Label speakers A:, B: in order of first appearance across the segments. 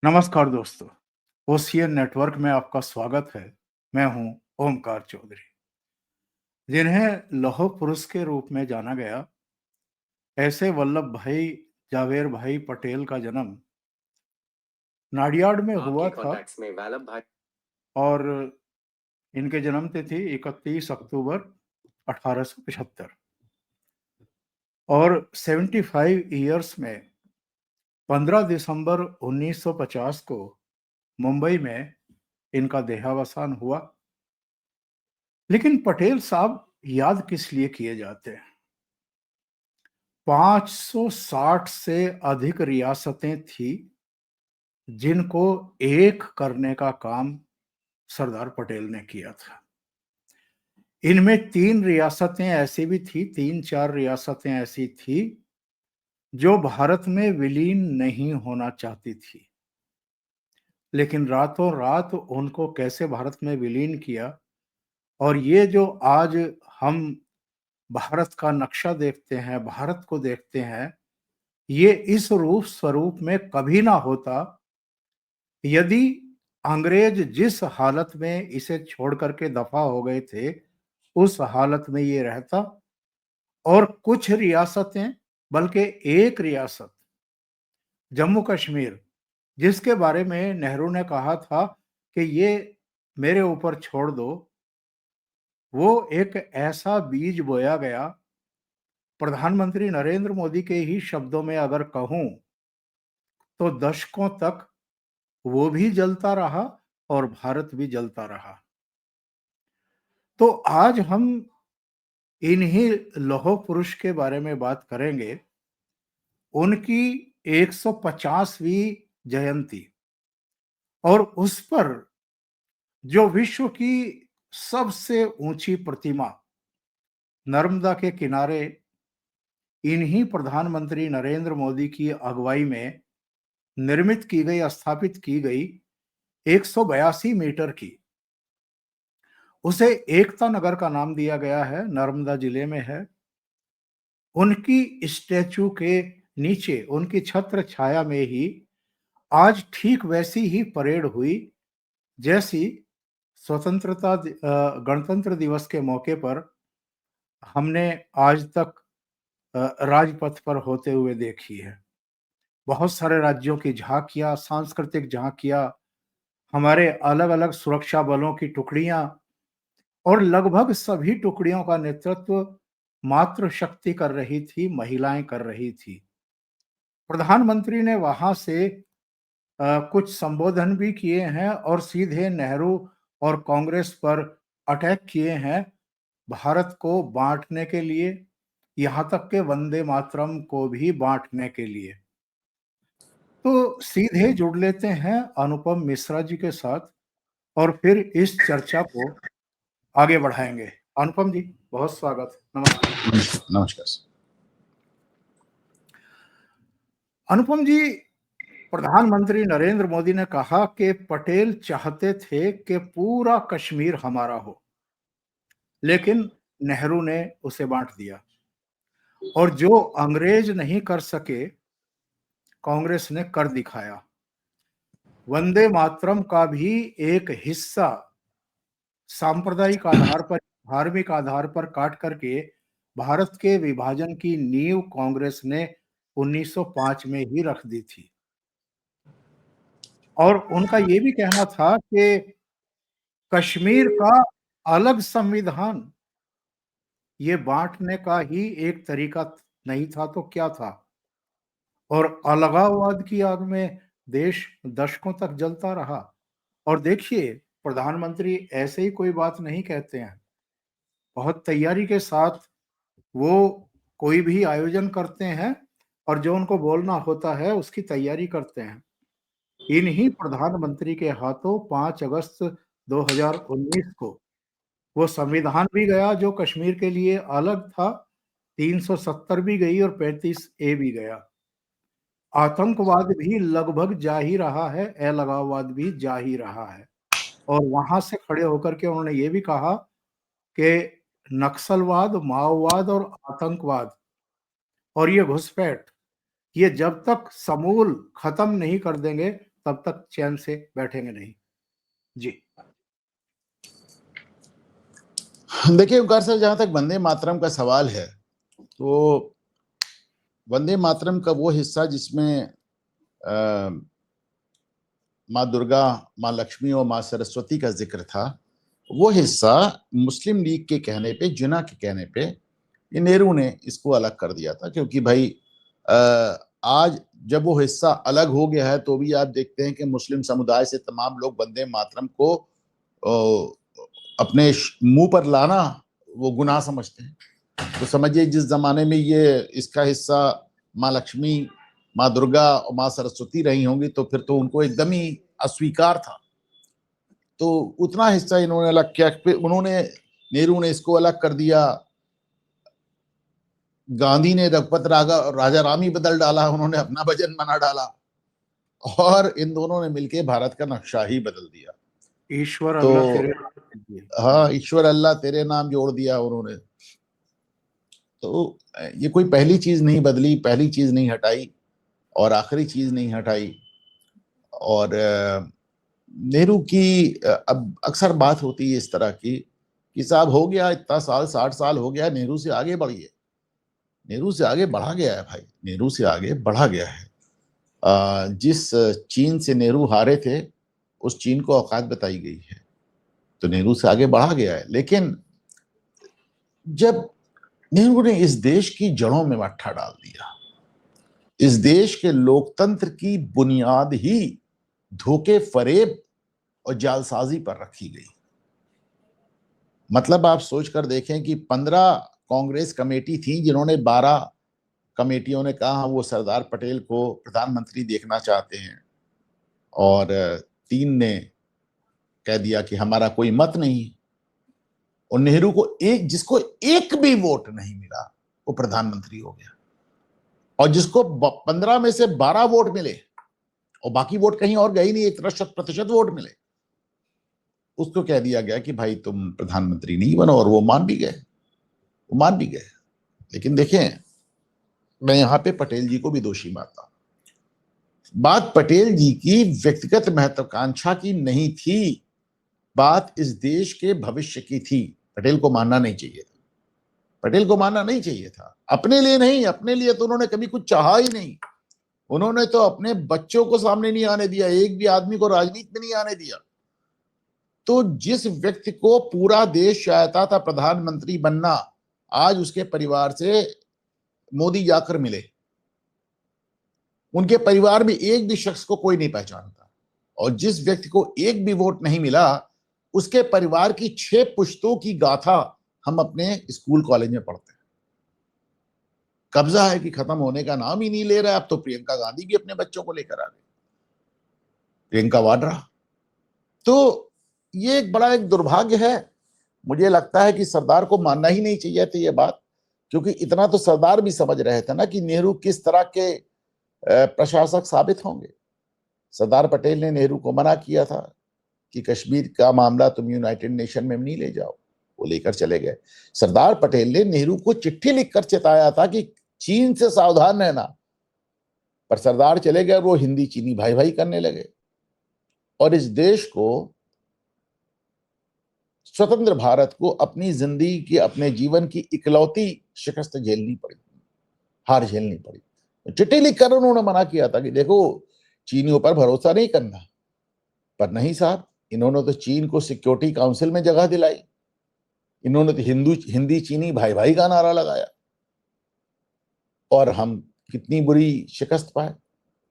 A: नमस्कार दोस्तों, ocean network में आपका स्वागत है। मैं हूं ओमकार चौधरी, जिन्हें लौह पुरुष के रूप में जाना गया। ऐसे वल्लभ भाई जावेर भाई पटेल का जन्म नाडियाड में हुआ
B: आपके
A: था
B: कॉन्टैक्ट्स में वल्लभ भाई
A: और इनके जन्म तिथि 31 अक्टूबर 1875 और 75 इयर्स में 15 दिसंबर 1950 को मुंबई में इनका देहावसान हुआ। लेकिन पटेल साहब याद किस लिए किए जाते हैं? 560 से अधिक रियासतें थी जिनको एक करने का काम सरदार पटेल ने किया था। इनमें 3 रियासतें ऐसी भी थी, 3-4 रियासतें ऐसी थी जो भारत में विलीन नहीं होना चाहती थी। लेकिन रातों रात उनको कैसे भारत में विलीन किया, और ये जो आज हम भारत का नक्शा देखते हैं, भारत को देखते हैं, ये इस रूप स्वरूप में कभी ना होता यदि अंग्रेज जिस हालत में इसे छोड़ करके दफा हो गए थे, उस हालत में ये रहता। और कुछ रियासतें, बल्कि एक रियासत जम्मू कश्मीर, जिसके बारे में नेहरू ने कहा था कि ये मेरे ऊपर छोड़ दो, वो एक ऐसा बीज बोया गया। प्रधानमंत्री नरेंद्र मोदी के ही शब्दों में अगर कहूं तो दशकों तक वो भी जलता रहा और भारत भी जलता रहा। तो आज हम इन्हीं लौह पुरुष के बारे में बात करेंगे। उनकी 150वीं जयंती, और उस पर जो विश्व की सबसे ऊंची प्रतिमा नर्मदा के किनारे इन्हीं प्रधानमंत्री नरेंद्र मोदी की अगुवाई में निर्मित की गई, स्थापित की गई, 182 मीटर की, उसे एकता नगर का नाम दिया गया है, नर्मदा जिले में है। उनकी स्टैचू के नीचे, उनकी छत्र छाया में ही आज ठीक वैसी ही परेड हुई जैसी गणतंत्र दिवस के मौके पर हमने आज तक राजपथ पर होते हुए देखी है। बहुत सारे राज्यों की झांकियां, सांस्कृतिक झांकियां, हमारे अलग-अलग सुरक्षा बलों की टुकड़ियां, और लगभग सभी टुकड़ियों का नेतृत्व मातृशक्ति कर रही थी, महिलाएं कर रही थी। प्रधानमंत्री ने वहां से कुछ संबोधन भी किए हैं और सीधे नेहरू और कांग्रेस पर अटैक किए हैं, भारत को बांटने के लिए, यहां तक के वंदे मातरम को भी बांटने के लिए। तो सीधे जुड़ लेते हैं अनुपम मिश्रा जी के साथ और फिर इस चर्चा को आगे बढ़ाएंगे। अनुपम जी, बहुत स्वागत, नमस्कार।
C: नमस्कार सर।
A: अनुपम जी, प्रधानमंत्री नरेंद्र मोदी ने कहा कि पटेल चाहते थे कि पूरा कश्मीर हमारा हो, लेकिन नेहरू ने उसे बांट दिया, और जो अंग्रेज नहीं कर सके, कांग्रेस ने कर दिखाया। वंदे मातरम का भी एक हिस्सा सांप्रदायिक आधार पर, धार्मिक आधार पर काट करके भारत के विभाजन की नींव कांग्रेस ने 1905 में ही रख दी थी। और उनका ये भी कहना था कि कश्मीर का अलग संविधान ये बांटने का ही एक तरीका नहीं था तो क्या था। और अलगाववाद की आग में देश दशकों तक जलता रहा। और देखिए, प्रधानमंत्री ऐसे ही कोई बात नहीं कहते हैं, बहुत तैयारी के साथ वो कोई भी आयोजन करते हैं और जो उनको बोलना होता है उसकी तैयारी करते हैं। इन्हीं प्रधानमंत्री के हाथों 5 अगस्त 2019 को वो संविधान भी गया जो कश्मीर के लिए अलग था, 370 भी गई और 35 ए भी गया। आतंकवाद भी लगभग जा ही रहा है, अलगाववाद भी जा ही रहा है। और वहां से खड़े होकर के उन्होंने ये भी कहा कि नक्सलवाद, माओवाद और आतंकवाद और ये घुसपैठ, ये जब तक समूल खत्म नहीं कर देंगे तब तक चैन से बैठेंगे नहीं। जी।
B: देखिए ओंकार सर, जहां तक वंदे मातरम का सवाल है, तो वंदे मातरम का वो हिस्सा जिसमें माँ दुर्गा, माँ लक्ष्मी और माँ सरस्वती का जिक्र था, वो हिस्सा मुस्लिम लीग के कहने पे, जिन्ना के कहने पे, ये नेहरू ने इसको अलग कर दिया था। क्योंकि भाई आज जब वो हिस्सा अलग हो गया है, तो भी आप देखते हैं कि मुस्लिम समुदाय से तमाम लोग वंदे मातरम को अपने मुंह पर लाना वो गुनाह समझते हैं। तो समझिए जिस जमाने में ये इसका हिस्सा माँ लक्ष्मी, माँ दुर्गा और माँ सरस्वती रही होंगी, तो फिर तो उनको एकदम ही अस्वीकार था। तो उतना हिस्सा इन्होंने अलग किया, फिर उन्होंने, नेहरू ने इसको अलग कर दिया, गांधी ने रघुपत राजा राम ही बदल डाला, उन्होंने अपना वजन बना डाला, और इन दोनों ने मिलकर भारत का नक्शा ही बदल दिया।
A: ईश्वर
B: तो
A: अल्लाह तेरे नाम।
B: हाँ, ईश्वर अल्लाह तेरे नाम जोड़ दिया उन्होंने। तो ये कोई पहली चीज नहीं बदली, पहली चीज नहीं हटाई और आखिरी चीज नहीं हटाई। और नेहरू की अब अक्सर बात होती है इस तरह की कि साहब हो गया इतना साल, 60 साल हो गया, नेहरू से आगे बढ़िए। नेहरू से आगे बढ़ा गया है भाई, नेहरू से आगे बढ़ा गया है। जिस चीन से नेहरू हारे थे, उस चीन को औकात बताई गई है, तो नेहरू से आगे बढ़ा गया है। लेकिन जब नेहरू ने इस देश की जड़ों में मट्ठा डाल दिया, इस देश के लोकतंत्र की बुनियाद ही धोखे, फरेब और जालसाजी पर रखी गई। मतलब आप सोचकर देखें कि 15 कांग्रेस कमेटी थी, जिन्होंने 12 कमेटियों ने कहा वो सरदार पटेल को प्रधानमंत्री देखना चाहते हैं, और 3 ने कह दिया कि हमारा कोई मत नहीं। और नेहरू को जिसको एक भी वोट नहीं मिला, वो प्रधानमंत्री हो गया। और जिसको 15 में से 12 वोट मिले और बाकी वोट कहीं और गई नहीं, इतना 100% वोट मिले, उसको कह दिया गया कि भाई तुम प्रधानमंत्री नहीं बनो। और वो मान भी गए, वो मान भी गए। लेकिन देखें, मैं यहां पे पटेल जी को भी दोषी मानता हूं। बात पटेल जी की व्यक्तिगत महत्वाकांक्षा की नहीं थी, बात इस देश के भविष्य की थी। पटेल को मानना नहीं चाहिए था, पटेल को मानना नहीं चाहिए था। अपने लिए नहीं, अपने लिए तो उन्होंने कभी कुछ चाहा ही नहीं। उन्होंने तो अपने बच्चों को सामने नहीं आने दिया, एक भी आदमी को राजनीति में नहीं आने दिया। तो जिस व्यक्ति को पूरा देश चाहता था प्रधानमंत्री बनना, आज उसके परिवार से मोदी जाकर मिले, उनके परिवार में एक भी शख्स को कोई नहीं पहचानता। और जिस व्यक्ति को एक भी वोट नहीं मिला, उसके परिवार की 6 पुश्तों की गाथा हम अपने स्कूल कॉलेज में पढ़ते हैं। कब्जा है कि खत्म होने का नाम ही नहीं ले रहा है। अब तो प्रियंका गांधी भी अपने बच्चों को लेकर आ गई, प्रियंका वाड्रा। तो ये एक बड़ा एक दुर्भाग्य है। मुझे लगता है कि सरदार को मानना ही नहीं चाहिए था ये बात, क्योंकि इतना तो सरदार भी समझ रहे थे ना कि नेहरू किस तरह के प्रशासक साबित होंगे। सरदार पटेल ने नेहरू को मना किया था कि कश्मीर का मामला तुम यूनाइटेड नेशन में नहीं ले जाओ, वो लेकर चले गए। सरदार पटेल ने नेहरू को चिट्ठी लिखकर चेताया था कि चीन से सावधान रहना, पर सरदार चले गए, वो हिंदी चीनी भाई भाई करने लगे। और इस देश को, स्वतंत्र भारत को अपनी जिंदगी की, अपने जीवन की इकलौती शिकस्त झेलनी पड़ी, हार झेलनी पड़ी। चिट्ठी लिखकर उन्होंने मना किया था कि देखो चीनियों पर भरोसा नहीं करना। पर नहीं साहब, इन्होंने तो चीन को सिक्योरिटी काउंसिल में जगह दिलाई, इन्होंने तो हिंदी चीनी भाई भाई का नारा लगाया, और हम कितनी बुरी शिकस्त पाए।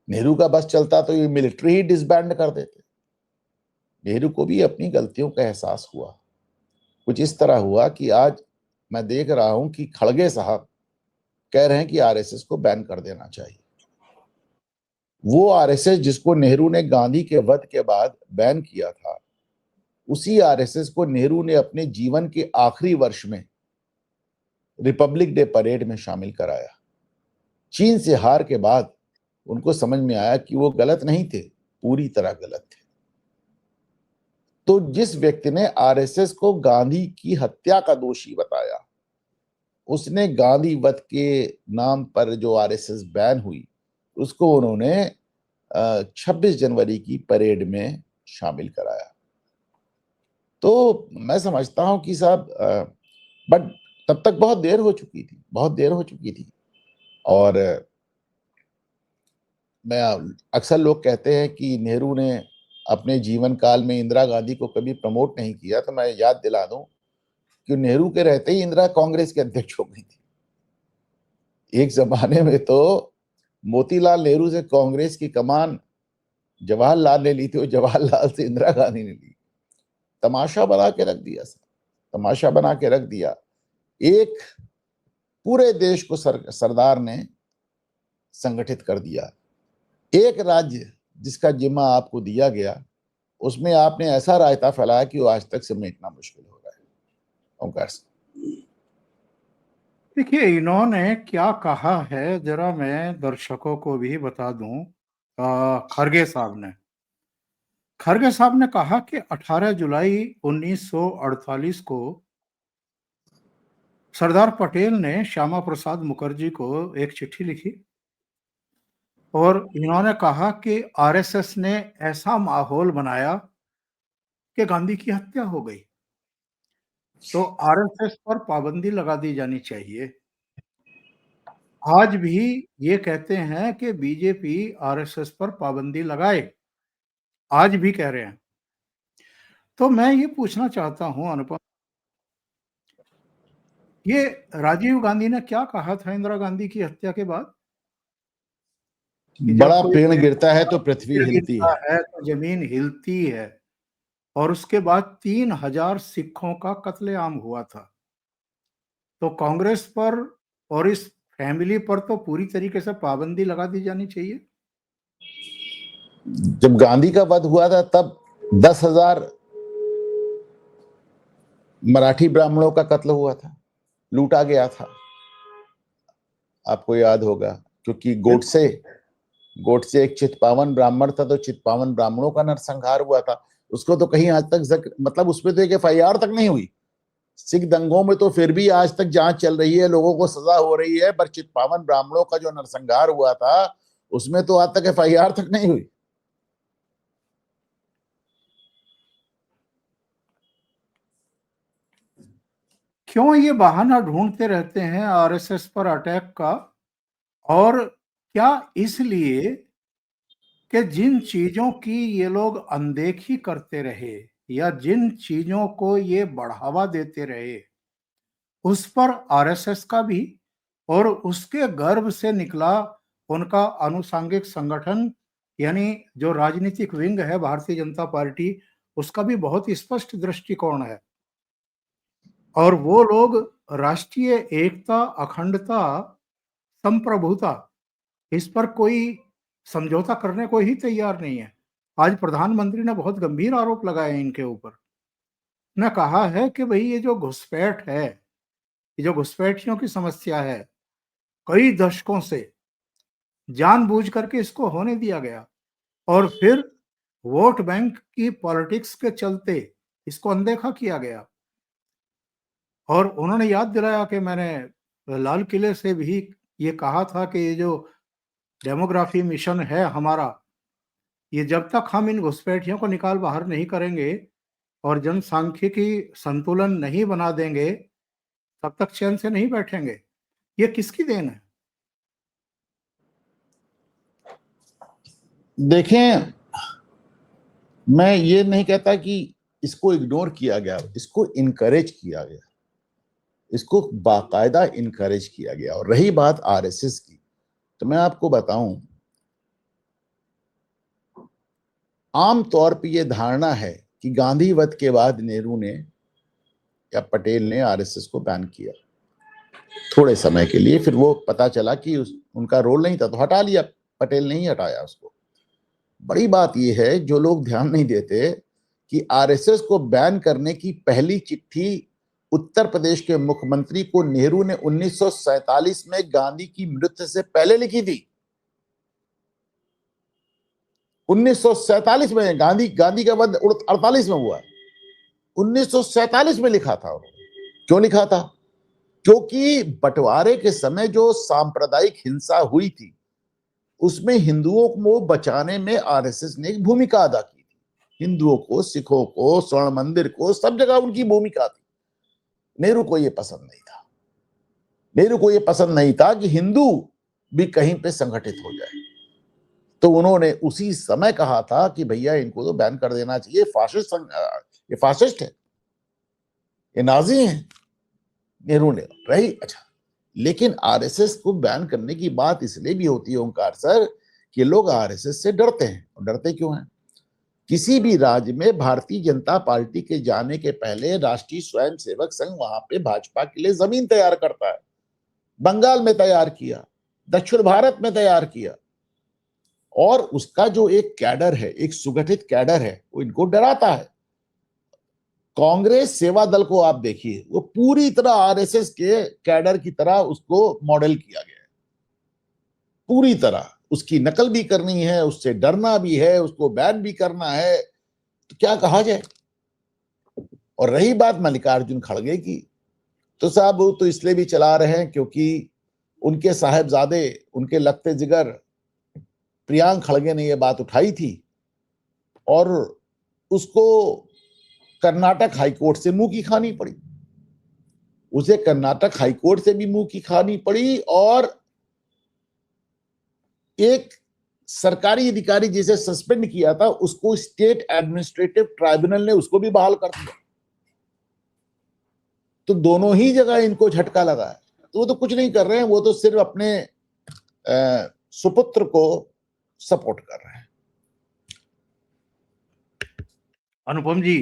B: नेहरू का बस चलता तो ये मिलिट्री ही डिसबैंड कर देते। नेहरू को भी अपनी गलतियों का एहसास हुआ। कुछ इस तरह हुआ कि आज मैं देख रहा हूं कि खड़गे साहब कह रहे हैं कि आरएसएस को बैन कर देना चाहिए। वो आरएसएस जिसको नेहरू ने गांधी के वध के बाद बैन किया था, उसी आरएसएस को नेहरू ने अपने जीवन के आखिरी वर्ष में रिपब्लिक डे परेड में शामिल कराया। चीन से हार के बाद उनको समझ में आया कि वो गलत नहीं थे, पूरी तरह गलत थे। तो जिस व्यक्ति ने आरएसएस को गांधी की हत्या का दोषी बताया, उसने गांधी वध के नाम पर जो आरएसएस बैन हुई, उसको उन्होंने 26 जनवरी की परेड में शामिल कराया। तो मैं समझता हूं कि साहब बट तब तक बहुत देर हो चुकी थी। और मैं अक्सर लोग कहते हैं कि नेहरू ने अपने जीवन काल में इंदिरा गांधी को कभी प्रमोट नहीं किया, तो मैं याद दिला दूं कि नेहरू के रहते ही इंदिरा कांग्रेस के अध्यक्ष हो गई थी। एक जमाने में तो मोतीलाल नेहरू से कांग्रेस की कमान जवाहरलाल ने ली थी और जवाहरलाल से इंदिरा गांधी ने ली। तमाशा बना के रख दिया सर, तमाशा बना के रख दिया। एक पूरे देश को सरदार ने संगठित कर दिया। एक राज्य जिसका जिम्मा आपको दिया गया, उसमें आपने ऐसा रायता फैलाया कि वो आज तक समेटना मुश्किल हो रहा है। ओंकार सिंह,
A: देखिए, इन्होंने क्या कहा है जरा मैं दर्शकों को भी बता दूं। खरगे साहब ने कहा कि 18 जुलाई 1948 को सरदार पटेल ने श्यामा प्रसाद मुखर्जी को एक चिट्ठी लिखी और इन्होंने कहा कि आरएसएस ने ऐसा माहौल बनाया कि गांधी की हत्या हो गई, तो आरएसएस पर पाबंदी लगा दी जानी चाहिए। आज भी ये कहते हैं कि बीजेपी आरएसएस पर पाबंदी लगाए, आज भी कह रहे हैं। तो मैं ये पूछना चाहता हूं अनुपम, ये राजीव गांधी ने क्या कहा था इंदिरा गांधी की हत्या के बाद कि जब
B: बड़ा
A: कोई
B: पेड़ गिरता है तो पृथ्वी
A: पेड़
B: हिलती
A: गिरता
B: है।
A: है तो जमीन हिलती है। और उसके बाद 3000 सिखों का कत्लेआम हुआ था। तो कांग्रेस पर और इस फैमिली पर तो पूरी तरीके से पाबंदी लगा दी जानी चाहिए।
B: जब गांधी का वध हुआ था तब 10,000 मराठी ब्राह्मणों का कत्ल हुआ था, लूटा गया था, आपको याद होगा। क्योंकि गोडसे एक चित्पावन ब्राह्मण था, तो चित्पावन ब्राह्मणों का नरसंहार हुआ था। उसको तो कहीं आज तक जिक्र, मतलब उसमें तो एक एफआईआर तक नहीं हुई। सिख दंगों में तो फिर भी आज तक जांच चल रही है, लोगों को सजा हो रही है, पर चित्पावन ब्राह्मणों का जो नरसंहार हुआ था उसमें तो आज तक एफआईआर तक नहीं हुई।
A: क्यों ये बहाना ढूंढते रहते हैं आरएसएस पर अटैक का? और क्या इसलिए कि जिन चीजों की ये लोग अनदेखी करते रहे या जिन चीजों को ये बढ़ावा देते रहे, उस पर आरएसएस का भी और उसके गर्भ से निकला उनका अनुसांगिक संगठन यानी जो राजनीतिक विंग है भारतीय जनता पार्टी, उसका भी बहुत स्पष्ट दृष्टिकोण है। और वो लोग राष्ट्रीय एकता, अखंडता, संप्रभुता, इस पर कोई समझौता करने को ही तैयार नहीं है। आज प्रधानमंत्री ने बहुत गंभीर आरोप लगाए इनके ऊपर। ने कहा है कि भाई ये जो घुसपैठ है, ये जो घुसपैठियों की समस्या है, कई दशकों से जानबूझ करके इसको होने दिया गया और फिर वोट बैंक की पॉलिटिक्स के चलते इसको अनदेखा किया गया। और उन्होंने याद दिलाया कि मैंने लाल किले से भी ये कहा था कि ये जो डेमोग्राफी मिशन है हमारा, ये जब तक हम इन घुसपैठियों को निकाल बाहर नहीं करेंगे और जनसांख्यिकी संतुलन नहीं बना देंगे, तब तक चैन से नहीं बैठेंगे। ये किसकी देन है?
B: देखें, मैं ये नहीं कहता कि इसको इग्नोर किया गया, इसको इनकरेज किया गया, इसको बाकायदा इनकरेज किया गया। और रही बात आरएसएस की, तो मैं आपको बताऊं, आम तौर पे ये धारणा है कि गांधी वध के बाद नेहरू ने या पटेल ने आरएसएस को बैन किया थोड़े समय के लिए, फिर वो पता चला कि उनका रोल नहीं था तो हटा लिया, पटेल ने ही हटाया उसको। बड़ी बात यह है, जो लोग ध्यान नहीं देते, कि आरएसएस को बैन करने की पहली चिट्ठी उत्तर प्रदेश के मुख्यमंत्री को नेहरू ने 1947 में गांधी की मृत्यु से पहले लिखी थी। 1947 में गांधी का वध 48 में हुआ, 1947 में लिखा था उन्होंने। क्यों लिखा था? क्योंकि बंटवारे के समय जो सांप्रदायिक हिंसा हुई थी, उसमें हिंदुओं को बचाने में आरएसएस ने एक भूमिका अदा की थी। हिंदुओं को, सिखों को, स्वर्ण मंदिर को, सब जगह उनकी भूमिका थी। नेहरू को यह पसंद नहीं था। नेहरू को यह पसंद नहीं था कि हिंदू भी कहीं पे संगठित हो जाए। तो उन्होंने उसी समय कहा था कि भैया इनको तो बैन कर देना चाहिए, ये फासिस्ट है, ये नाजी हैं। नेहरू ने रही अच्छा, लेकिन आरएसएस को बैन करने की बात इसलिए भी होती है ओंकार सर कि लोग आरएसएस से डरते हैं। और डरते क्यों हैं? किसी भी राज्य में भारतीय जनता पार्टी के जाने के पहले राष्ट्रीय स्वयंसेवक संघ वहां पे भाजपा के लिए जमीन तैयार करता है। बंगाल में तैयार किया, दक्षिण भारत में तैयार किया, और उसका जो एक कैडर है, एक सुगठित कैडर है, वो इनको डराता है। कांग्रेस सेवा दल को आप देखिए, वो पूरी तरह आरएसएस के कैडर की तरह उसको मॉडल किया गया है। पूरी तरह उसकी नकल भी करनी है, उससे डरना भी है, उसको बैन भी करना है, तो क्या कहा जाए। और रही बात मल्लिकार्जुन खड़गे की, तो साहब वो तो इसलिए भी चला रहे हैं क्योंकि उनके साहेबजादे, उनके लगते जिगर प्रियांक खड़गे ने यह बात उठाई थी और उसको कर्नाटक हाईकोर्ट से मुंह की खानी पड़ी। उसे कर्नाटक हाईकोर्ट से भी मुंह की खानी पड़ी, और एक सरकारी अधिकारी जिसे सस्पेंड किया था उसको स्टेट एडमिनिस्ट्रेटिव ट्राइब्यूनल ने उसको भी बहाल कर दिया। तो दोनों ही जगह इनको झटका लगा है। तो वो तो कुछ नहीं कर रहे हैं, वो तो सिर्फ अपने सुपुत्र को सपोर्ट कर रहे हैं।
A: अनुपम जी,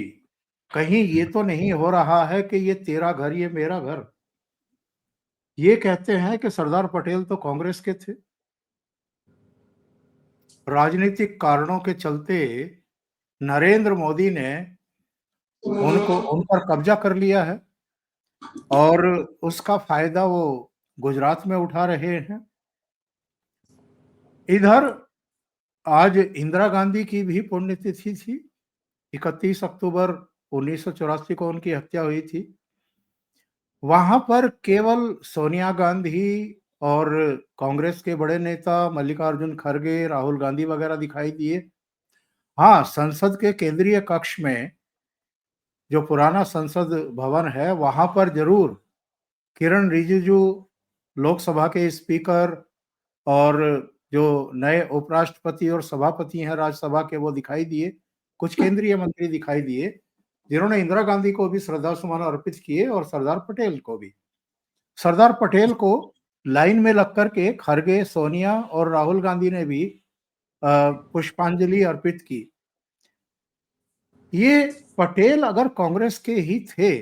A: कहीं ये तो नहीं हो रहा है कि ये तेरा घर ये मेरा घर? ये कहते हैं कि सरदार पटेल तो कांग्रेस के थे, राजनीतिक कारणों के चलते नरेंद्र मोदी ने उनको उन पर कब्जा कर लिया है और उसका फायदा वो गुजरात में उठा रहे हैं। इधर आज इंदिरा गांधी की भी पुण्यतिथि थी। 31 अक्टूबर 1984 को उनकी हत्या हुई थी। वहां पर केवल सोनिया गांधी और कांग्रेस के बड़े नेता मल्लिकार्जुन खड़गे, राहुल गांधी वगैरह दिखाई दिए। हाँ, संसद के केंद्रीय कक्ष में जो पुराना संसद भवन है वहां पर जरूर किरण रिजिजू, लोकसभा के स्पीकर, और जो नए उपराष्ट्रपति और सभापति हैं राज्यसभा के, वो दिखाई दिए। कुछ केंद्रीय मंत्री दिखाई दिए जिन्होंने इंदिरा गांधी को भी श्रद्धा सुमन अर्पित किए और सरदार पटेल को भी। सरदार पटेल को लाइन में लग करके खड़गे, सोनिया और राहुल गांधी ने भी पुष्पांजलि अर्पित की। ये पटेल अगर कांग्रेस के ही थे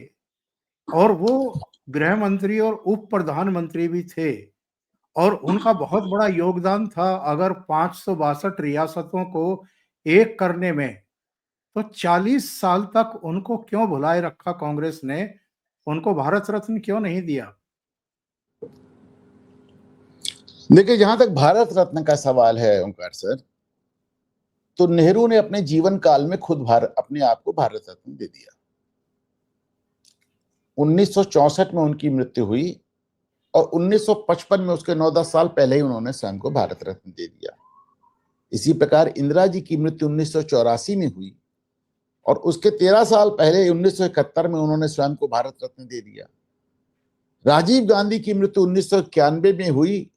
A: और वो गृह मंत्री और उप प्रधानमंत्री भी थे और उनका बहुत बड़ा योगदान था अगर 562 रियासतों को एक करने में, तो 40 साल तक उनको क्यों भुलाए रखा कांग्रेस ने? उनको भारत रत्न क्यों नहीं दिया?
B: देखिए, जहां तक भारत रत्न का सवाल है ओंकार सर, तो नेहरू ने अपने जीवन काल में खुद अपने आप को भारत रत्न दे दिया। 1964 में उनकी मृत्यु हुई और 1955 में उसके 9-10 साल पहले ही उन्होंने स्वयं को भारत रत्न दे दिया। इसी प्रकार इंदिरा जी की मृत्यु 1984 में हुई और उसके 13 साल पहले 1971 में उन्होंने स्वयं को भारत रत्न दे दिया। राजीव गांधी की मृत्यु 1991 में हुई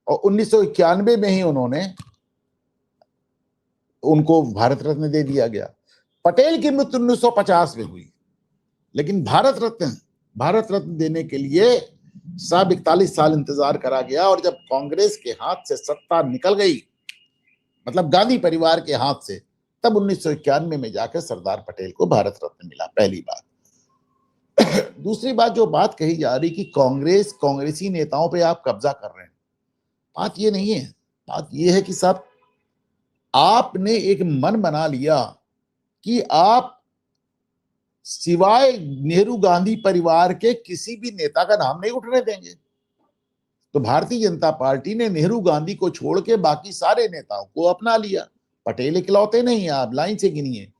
B: और 1991 में ही उनको भारत रत्न दे दिया गया। पटेल की मृत्यु 1950 में हुई, लेकिन भारत रत्न देने के लिए 41 साल इंतजार करा गया। और जब कांग्रेस के हाथ से सत्ता निकल गई, मतलब गांधी परिवार के हाथ से, तब 1991 में जाकर सरदार पटेल को भारत रत्न मिला, पहली बात। दूसरी बात, जो बात कही जा रही कि कांग्रेसी नेताओं पे आप कब्जा कर रहे हैं, बात ये नहीं है। बात ये है कि साहब, आपने एक मन बना लिया कि आप सिवाय नेहरू गांधी परिवार के किसी भी नेता का नाम नहीं उठने देंगे। तो भारतीय जनता पार्टी ने नेहरू गांधी को छोड़ के बाकी सारे नेताओं को अपना लिया। पटेल इकलौते नहीं है, आप लाइन से गिनिए।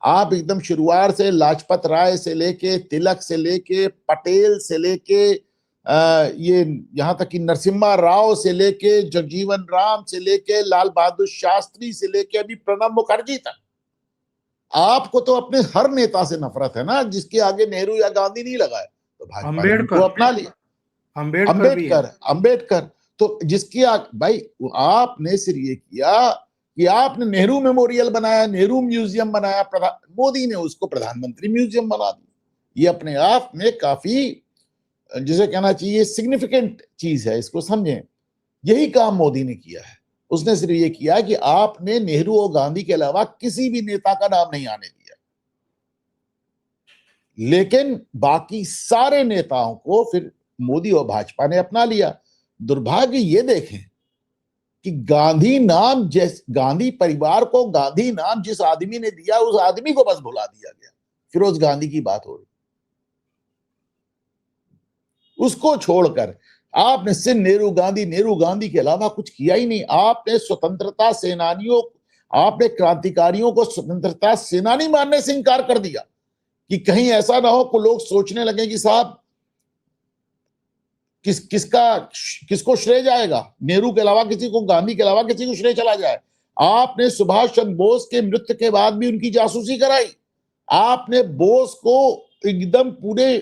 B: आप एकदम शुरुआत से लाजपत राय से लेके, तिलक से लेके, पटेल से लेके, ये यहाँ तक कि नरसिम्हा राव से लेके जगजीवन राम से लेके लाल बहादुर शास्त्री से लेके अभी प्रणब मुखर्जी तक, आपको तो अपने हर नेता से नफरत है ना, जिसके आगे नेहरू या गांधी नहीं लगा है, तो भाजपा ने उनको अपना लिया। अंबेडकर तो जिसकी भाई आपने सिर्फ ये किया कि आपने नेहरू मेमोरियल बनाया, नेहरू म्यूजियम बनाया, मोदी ने उसको प्रधानमंत्री म्यूजियम बना दिया। ये अपने आप में काफी, जिसे कहना चाहिए, सिग्निफिकेंट चीज है, इसको समझें। यही काम मोदी ने किया है। उसने सिर्फ ये किया कि आपने नेहरू और गांधी के अलावा किसी भी नेता का नाम नहीं आने दिया, लेकिन बाकी सारे नेताओं को फिर मोदी और भाजपा ने अपना लिया। दुर्भाग्य ये देखें कि गांधी नाम, गांधी परिवार को गांधी नाम जिस आदमी ने दिया, उस आदमी को बस भुला दिया गया। फिरोज गांधी की बात हो रही, उसको छोड़कर आपने सिर्फ नेहरू गांधी के अलावा कुछ किया ही नहीं। आपने स्वतंत्रता सेनानियों, आपने क्रांतिकारियों को स्वतंत्रता सेनानी मानने से इंकार कर दिया कि कहीं ऐसा ना हो कि लोग सोचने लगे कि साहब किसको श्रेय जाएगा, नेहरू के अलावा किसी को, गांधी के अलावा किसी को श्रेय चला जाए। आपने सुभाष चंद्र बोस के मृत्यु के बाद भी उनकी जासूसी कराई। आपने बोस को एकदम पूरे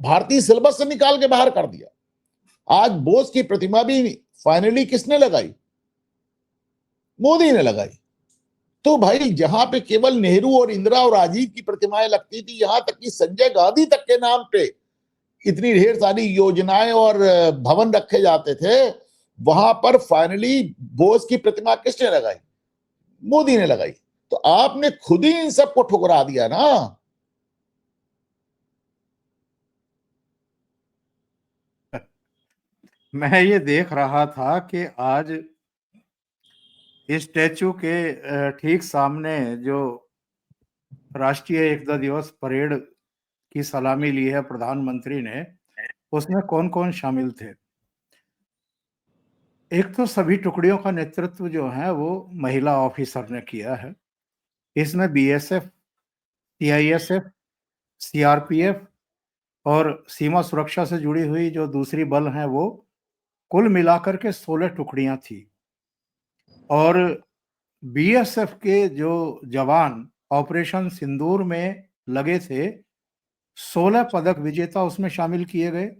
B: भारतीय सिलेबस से निकाल के बाहर कर दिया। आज बोस की प्रतिमा भी फाइनली किसने लगाई? मोदी ने लगाई। तो भाई जहां पे केवल नेहरू और इंदिरा और राजीव की प्रतिमाएं लगती थी, यहां तक कि संजय गांधी तक के नाम पे इतनी ढेर सारी योजनाएं और भवन रखे जाते थे, वहां पर फाइनली बोस की प्रतिमा किसने लगाई? मोदी ने लगाई। तो आपने खुद ही इन सबको ठुकरा दिया ना।
A: मैं ये देख रहा था कि आज इस स्टैचू के ठीक सामने जो राष्ट्रीय एकता दिवस परेड की सलामी ली है प्रधानमंत्री ने, उसमें कौन कौन शामिल थे? एक तो सभी टुकड़ियों का नेतृत्व जो है वो महिला ऑफिसर ने किया है। इसमें बीएसएफ, सीआईएसएफ, सीआरपीएफ और सीमा सुरक्षा से जुड़ी हुई जो दूसरी बल हैं, वो कुल मिलाकर के 16 टुकड़ियां थी। और बीएसएफ के जो जवान ऑपरेशन सिंदूर में लगे थे, 16 पदक विजेता उसमें शामिल किए गए।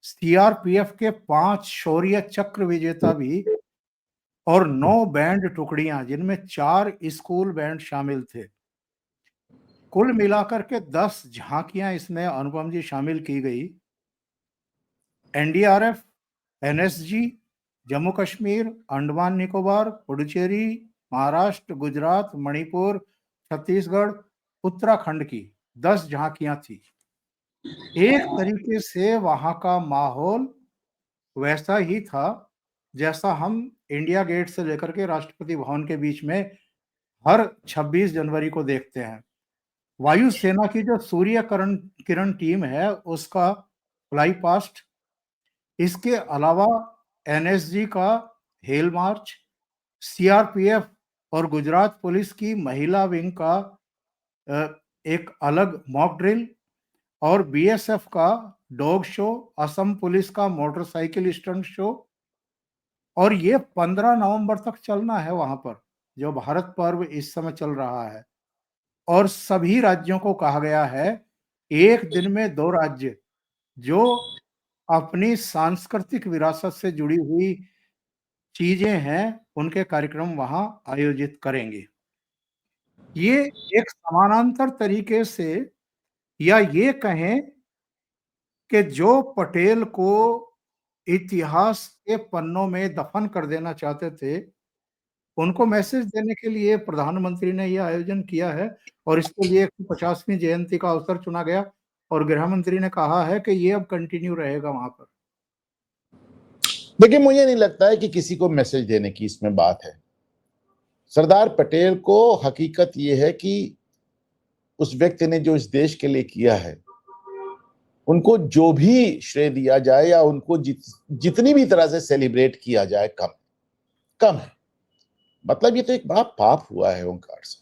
A: सीआरपीएफ के 5 शौर्य चक्र विजेता भी और 9 बैंड टुकड़ियां, जिनमें 4 स्कूल बैंड शामिल थे। कुल मिलाकर के 10 झांकियां इसमें अनुपम जी शामिल की गई। एनडीआरएफ, एनएसजी, जम्मू कश्मीर, अंडमान निकोबार, पुडुचेरी, महाराष्ट्र, गुजरात, मणिपुर, छत्तीसगढ़, उत्तराखंड की 10 झांकियां थी। एक तरीके से वहां का माहौल वैसा ही था जैसा हम इंडिया गेट से लेकर के राष्ट्रपति भवन के बीच में हर 26 जनवरी को देखते हैं। वायुसेना की जो सूर्य किरण टीम है, उसका फ्लाई पास्ट, इसके अलावा एनएसजी का हेल मार्च, सीआरपीएफ और गुजरात पुलिस की महिला विंग का एक अलग मॉक ड्रिल, और बीएसएफ का डॉग शो, असम पुलिस का मोटरसाइकिल स्टंट शो। और ये 15 नवंबर तक चलना है वहां पर, जो भारत पर्व इस समय चल रहा है। और सभी राज्यों को कहा गया है, एक दिन में 2 राज्य जो अपनी सांस्कृतिक विरासत से जुड़ी हुई चीजें हैं, उनके कार्यक्रम वहां आयोजित करेंगे। ये एक समानांतर तरीके से, या ये कहें कि जो पटेल को इतिहास के पन्नों में दफन कर देना चाहते थे, उनको मैसेज देने के लिए प्रधानमंत्री ने यह आयोजन किया है। और इसके लिए 150वीं जयंती का अवसर चुना गया, और गृह मंत्री ने कहा है कि ये अब कंटिन्यू रहेगा वहां पर।
B: देखिए, मुझे नहीं लगता है कि किसी को मैसेज देने की इसमें बात है। सरदार पटेल को हकीकत यह है कि उस व्यक्ति ने जो इस देश के लिए किया है, उनको जो भी श्रेय दिया जाए या उनको जितनी भी तरह से सेलिब्रेट किया जाए, कम है। मतलब ये तो एक बड़ा पाप हुआ है ओंकार से,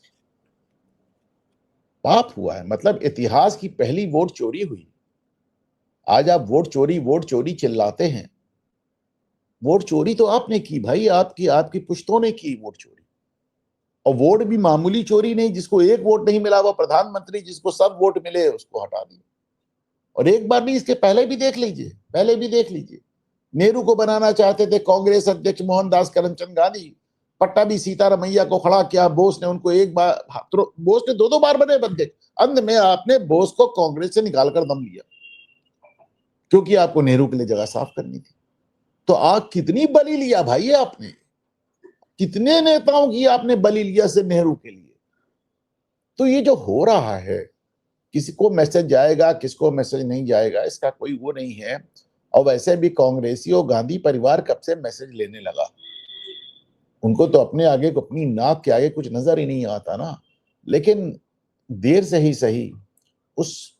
B: पाप हुआ है। मतलब इतिहास की पहली वोट चोरी हुई। आज आप वोट चोरी चिल्लाते हैं। वोट चोरी तो आपने की भाई, आपकी पुश्तों ने की वोट चोरी। और वोट भी मामूली चोरी नहीं, जिसको एक वोट नहीं मिला वो प्रधानमंत्री, जिसको सब वोट मिले उसको हटा दिया। और एक बार नहीं, इसके पहले भी देख लीजिए, नेहरू को बनाना चाहते थे कांग्रेस अध्यक्ष मोहनदास करमचंद गांधी, पट्टाभी सीतारमैया को खड़ा किया, बोस ने उनको एक बार, बोस ने दो बार बने अध्यक्ष। अंत में आपने बोस को कांग्रेस से निकालकर दम लिया, क्योंकि आपको नेहरू के लिए जगह साफ करनी थी। तो आप कितनी बलि लिया भाई आपने, कितने नेताओं की आपने बलि लिया से नेहरू के लिए। तो ये जो हो रहा है, किसी को मैसेज जाएगा, किसको मैसेज नहीं जाएगा, इसका कोई वो नहीं है। और वैसे भी कांग्रेसी और गांधी परिवार कब से मैसेज लेने लगा, उनको तो अपने आगे को, अपनी नाक के आगे कुछ नजर ही नहीं आता ना। लेकिन देर से ही सही उस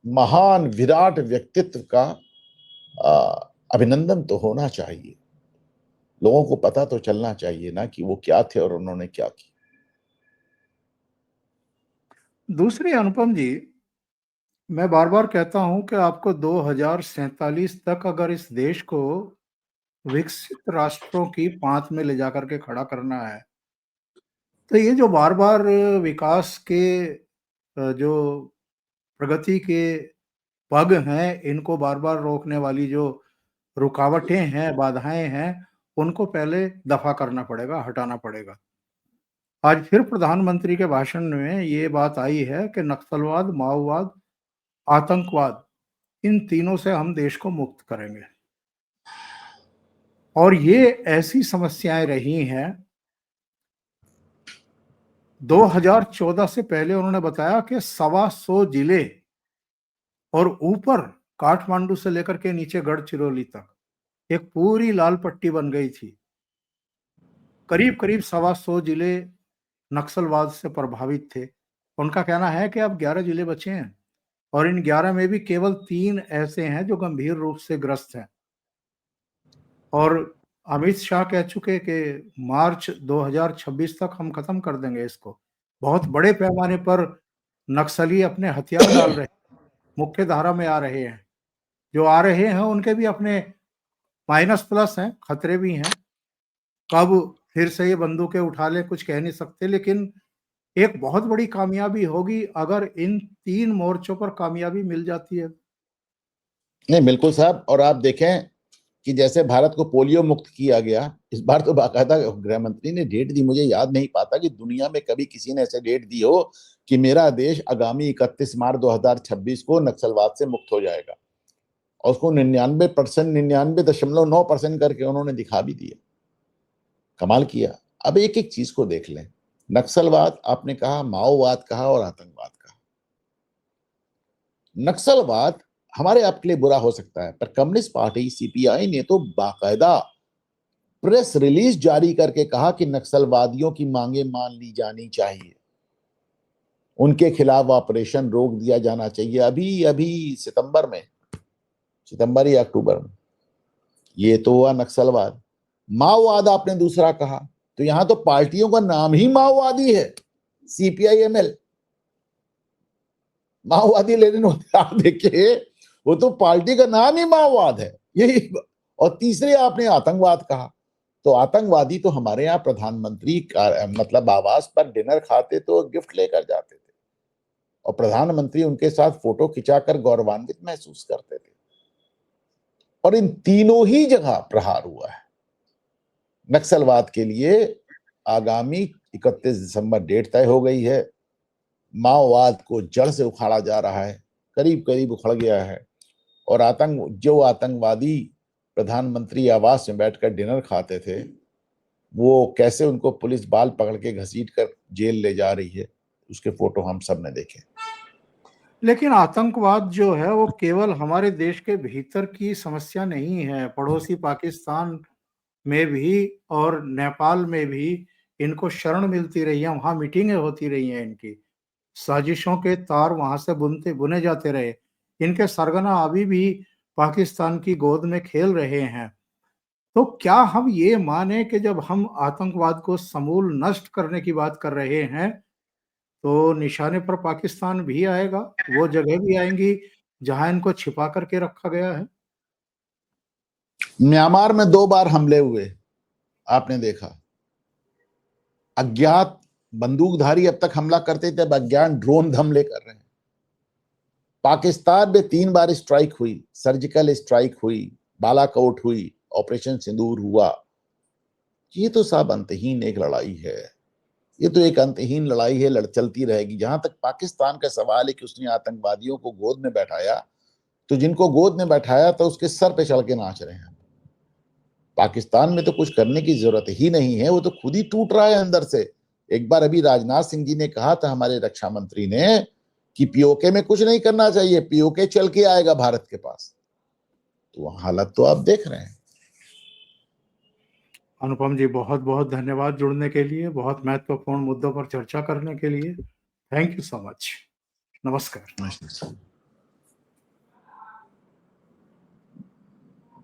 B: महान विराट व्यक्तित्व का अभिनंदन तो होना चाहिए। लोगों को पता तो चलना चाहिए ना कि वो क्या थे और उन्होंने क्या किया।
A: दूसरी, अनुपम जी, मैं बार बार कहता हूं कि आपको 2047 तक अगर इस देश को विकसित राष्ट्रों की पांत में ले जाकर के खड़ा करना है, तो ये जो बार बार विकास के जो प्रगति के पग हैं, इनको बार बार रोकने वाली जो रुकावटें हैं, बाधाएं हैं, उनको पहले दफा करना पड़ेगा, हटाना पड़ेगा। आज फिर प्रधानमंत्री के भाषण में ये बात आई है कि नक्सलवाद, माओवाद, आतंकवाद, इन तीनों से हम देश को मुक्त करेंगे। और ये ऐसी समस्याएं रही हैं, 2014 से पहले उन्होंने बताया कि 125 जिले और ऊपर काठमांडू से लेकर के नीचे गढ़चिरौली तक एक पूरी लाल पट्टी बन गई थी। करीब करीब 125 जिले नक्सलवाद से प्रभावित थे। उनका कहना है कि अब 11 जिले बचे हैं और इन 11 में भी केवल 3 ऐसे हैं जो गंभीर रूप से ग्रस्त हैं। और अमित शाह कह चुके कि मार्च 2026 तक हम खत्म कर देंगे इसको। बहुत बड़े पैमाने पर नक्सली अपने हथियार डाल रहे हैं, मुख्य धारा में आ रहे हैं। जो आ रहे हैं उनके भी अपने माइनस प्लस हैं, खतरे भी हैं। कब फिर से ये बंदूकें उठा ले कुछ कह नहीं सकते, लेकिन एक बहुत बड़ी कामयाबी होगी अगर इन 3 मोर्चों पर कामयाबी मिल जाती है।
B: नहीं, बिल्कुल साहब। और आप देखें कि जैसे भारत को पोलियो मुक्त किया गया, इस बार तो बाकायदा गृह मंत्री ने डेट दी। मुझे याद नहीं पाता कि दुनिया में कभी किसी ने ऐसे डेट दी हो कि मेरा देश आगामी 31 मार्च 2026 को नक्सलवाद से मुक्त हो जाएगा। और उसको 99%, 99.9% करके उन्होंने दिखा भी दिया। कमाल किया। अब एक एक चीज को देख लें। नक्सलवाद आपने कहा, माओवाद कहा और आतंकवाद कहा। नक्सलवाद हमारे आपके लिए बुरा हो सकता है, पर कम्युनिस्ट पार्टी सीपीआई ने तो बाकायदा प्रेस रिलीज जारी करके कहा कि नक्सलवादियों की मांगे मान ली जानी चाहिए, उनके खिलाफ ऑपरेशन रोक दिया जाना चाहिए। अभी अभी सितंबर या अक्टूबर में ये तो हुआ नक्सलवाद। माओवाद आपने दूसरा कहा, तो यहां तो पार्टियों का नाम ही माओवादी है। सीपीआईएमएल माओवादी, लेकिन आप देखिए वो तो पार्टी का नाम ही माओवाद है यही। और तीसरे आपने आतंकवाद कहा, तो आतंकवादी तो हमारे यहाँ प्रधानमंत्री मतलब आवास पर डिनर खाते तो गिफ्ट लेकर जाते थे और प्रधानमंत्री उनके साथ फोटो खिंचाकर गौरवान्वित महसूस करते थे। और इन तीनों ही जगह प्रहार हुआ है। नक्सलवाद के लिए आगामी 31 दिसंबर डेट तय हो गई है। माओवाद को जड़ से उखाड़ा जा रहा है, करीब करीब उखड़ गया है। और जो आतंकवादी प्रधानमंत्री आवास में बैठकर डिनर खाते थे, वो कैसे उनको पुलिस बाल पकड़ के घसीट कर जेल ले जा रही है, उसके फोटो हम सब ने देखे।
A: लेकिन आतंकवाद जो है वो केवल हमारे देश के भीतर की समस्या नहीं है, पड़ोसी पाकिस्तान में भी और नेपाल में भी इनको शरण मिलती रही है, वहां मीटिंगें होती रही हैं, इनकी साजिशों के तार वहां से बुने जाते रहे। इनके सरगना अभी भी पाकिस्तान की गोद में खेल रहे हैं। तो क्या हम ये माने कि जब हम आतंकवाद को समूल नष्ट करने की बात कर रहे हैं तो निशाने पर पाकिस्तान भी आएगा, वो जगह भी आएंगी जहां इनको छिपा करके रखा गया है?
B: म्यांमार में 2 बार हमले हुए, आपने देखा। अज्ञात बंदूकधारी अब तक हमला करते थे, अब अज्ञात ड्रोन हमले कर रहे हैं। पाकिस्तान में 3 बार स्ट्राइक हुई, सर्जिकल स्ट्राइक हुई, बालाकोट हुई, ऑपरेशन सिंदूर हुआ। ये तो साहब अंतहीन एक लड़ाई है, ये तो एक अंतहीन लड़ाई है, चलती रहेगी। जहां तक पाकिस्तान का सवाल है कि उसने आतंकवादियों को गोद में बैठाया, तो जिनको गोद में बैठाया था उसके सर पे चढ़ के नाच रहे हैं। पाकिस्तान में तो कुछ करने की जरूरत ही नहीं है, वो तो खुद ही टूट रहा है अंदर से। एक बार अभी राजनाथ सिंह जी ने कहा था, हमारे रक्षा मंत्री ने, कि पीओके में कुछ नहीं करना चाहिए, पीओके चल के आएगा भारत के पास। तो हालत तो आप देख रहे हैं।
A: अनुपम जी, बहुत बहुत धन्यवाद जुड़ने के लिए, बहुत महत्वपूर्ण मुद्दों पर चर्चा करने के लिए। Thank you so much. नमस्कार।